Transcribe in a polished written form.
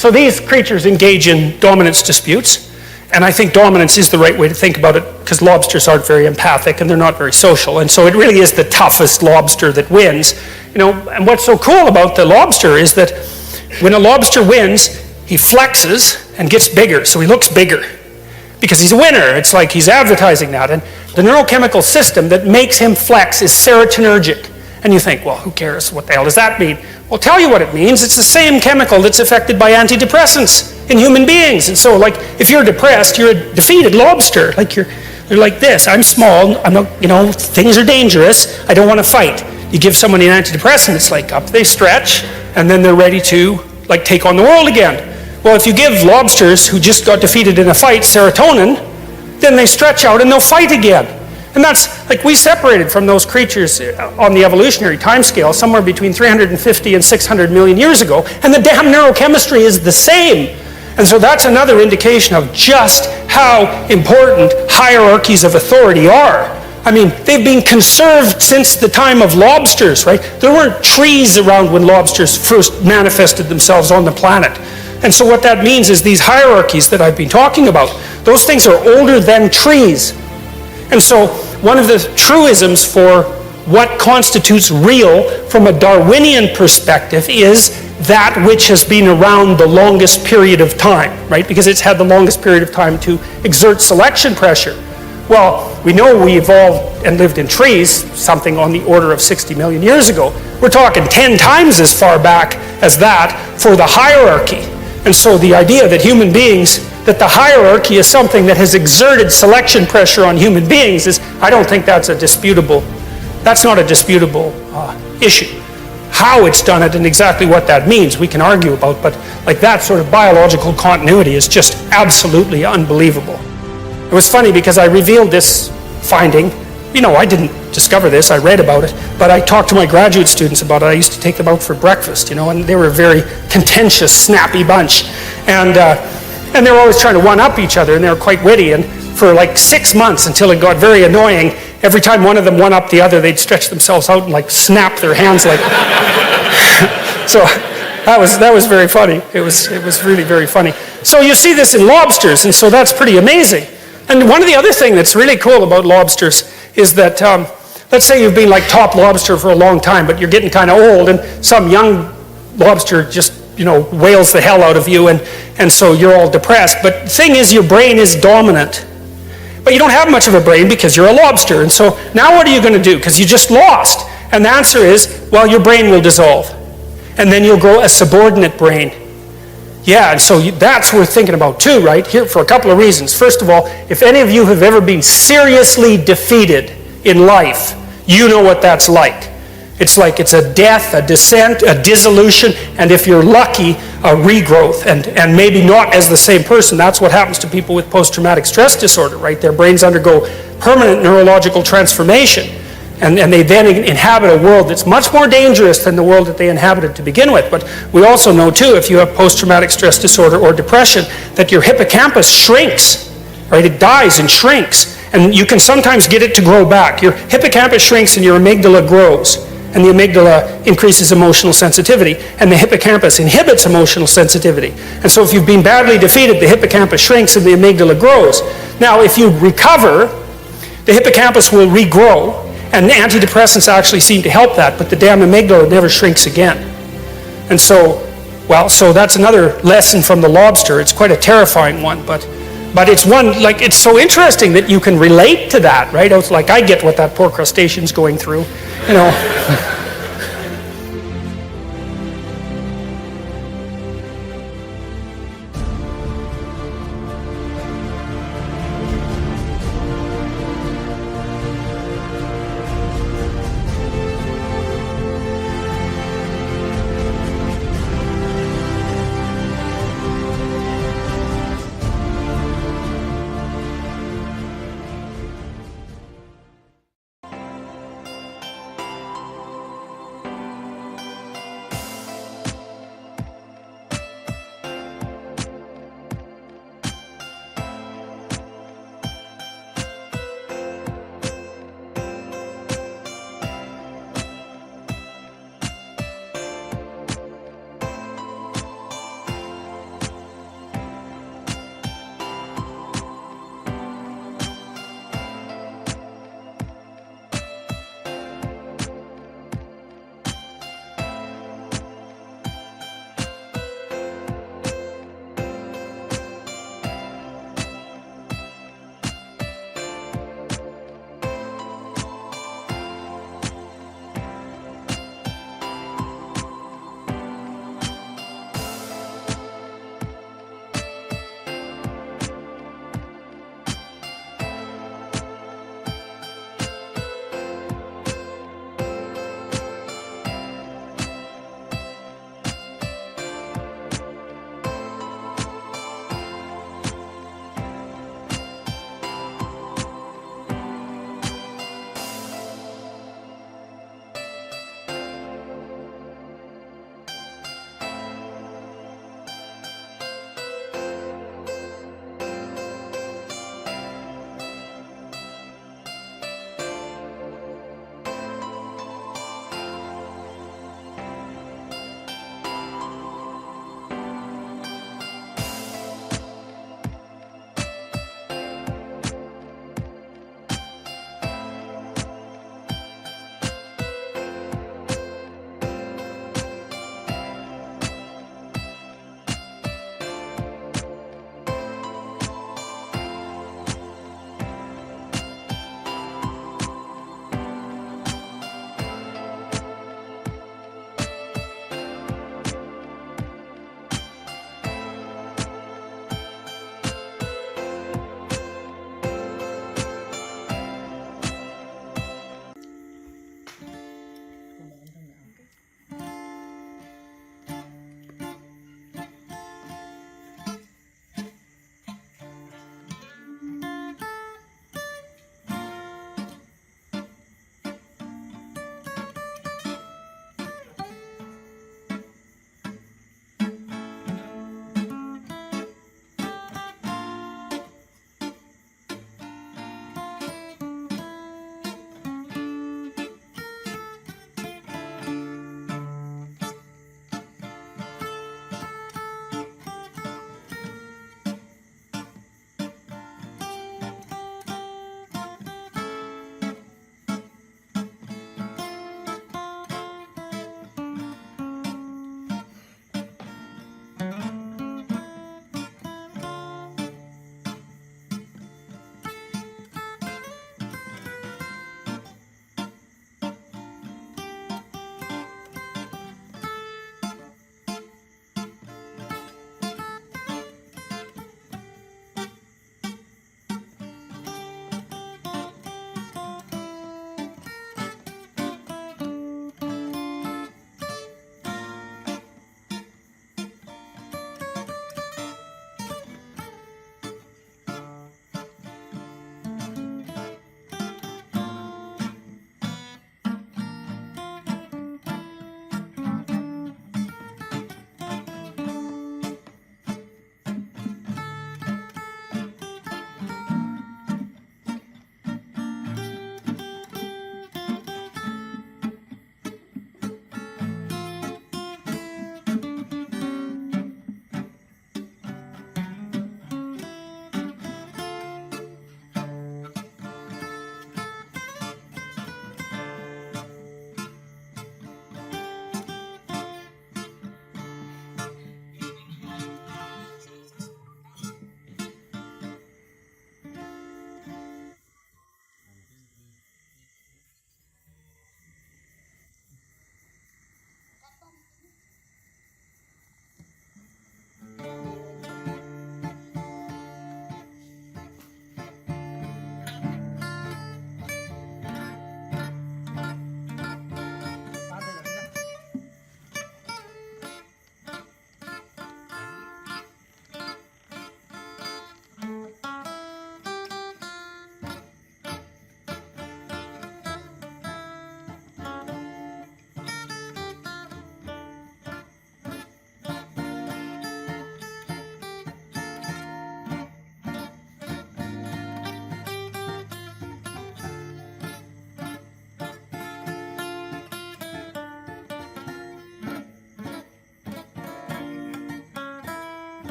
So these creatures engage in dominance disputes, and I think dominance is the right way to think about it because lobsters aren't very empathic and they're not very social, and so it really is the toughest lobster that wins. And what's so cool about the lobster is that when a lobster wins, he flexes and gets bigger, so he looks bigger because he's a winner. It's like he's advertising that, and the neurochemical system that makes him flex is serotonergic. And you think, well, who cares? What the hell does that mean? Well, I'll tell you what it means. It's the same chemical that's affected by antidepressants in human beings. And so, like, if you're depressed, you're a defeated lobster. Like, you're like this. I'm small. I'm not, things are dangerous. I don't want to fight. You give someone an antidepressant, it's like up they stretch, and then they're ready to, like, take on the world again. Well, if you give lobsters who just got defeated in a fight serotonin, then they stretch out and they'll fight again. And that's, like, we separated from those creatures on the evolutionary timescale somewhere between 350 and 600 million years ago, and the damn neurochemistry is the same. And so that's another indication of just how important hierarchies of authority are. I mean, they've been conserved since the time of lobsters, right? There weren't trees around when lobsters first manifested themselves on the planet. And so what that means is these hierarchies that I've been talking about, those things are older than trees. And so one of the truisms for what constitutes real from a Darwinian perspective is that which has been around the longest period of time, right? Because it's had the longest period of time to exert selection pressure. Well, we know we evolved and lived in trees, something on the order of 60 million years ago. We're talking 10 times as far back as that for the hierarchy. And so the idea that human beings, that the hierarchy is something that has exerted selection pressure on human beings I don't think that's not a disputable issue. How it's done it and exactly what that means we can argue about, but like that sort of biological continuity is just absolutely unbelievable. It was funny because I revealed this finding. I didn't discover this, I read about it, but I talked to my graduate students about it. I used to take them out for breakfast, and they were a very contentious, snappy bunch. And they were always trying to one-up each other, and they were quite witty. And for like 6 months, until it got very annoying, every time one of them one-upped the other, they'd stretch themselves out and like snap their hands like. So that was very funny. It was really very funny. So you see this in lobsters, and so that's pretty amazing. And one of the other things that's really cool about lobsters is that, let's say you've been like top lobster for a long time, but you're getting kind of old, and some young lobster just whales the hell out of you, and so you're all depressed. But the thing is, your brain is dominant. But you don't have much of a brain because you're a lobster. And so now what are you going to do? Because you just lost. And the answer is, well, your brain will dissolve. And then you'll grow a subordinate brain. Yeah, and so that's worth thinking about too, right? Here for a couple of reasons. First of all, if any of you have ever been seriously defeated in life, you know what that's like. It's like it's a death, a descent, a dissolution, and if you're lucky, a regrowth, and maybe not as the same person. That's what happens to people with post-traumatic stress disorder, right? Their brains undergo permanent neurological transformation, and they then inhabit a world that's much more dangerous than the world that they inhabited to begin with. But we also know, too, if you have post-traumatic stress disorder or depression, that your hippocampus shrinks, right? It dies and shrinks, and you can sometimes get it to grow back. Your hippocampus shrinks and your amygdala grows. And the amygdala increases emotional sensitivity, and the hippocampus inhibits emotional sensitivity. And so if you've been badly defeated, the hippocampus shrinks and the amygdala grows. Now, if you recover, the hippocampus will regrow, and antidepressants actually seem to help that, but the damn amygdala never shrinks again. And so, so that's another lesson from the lobster. It's quite a terrifying one, but it's one, like, it's so interesting that you can relate to that, right? It's like, I get what that poor crustacean's going through,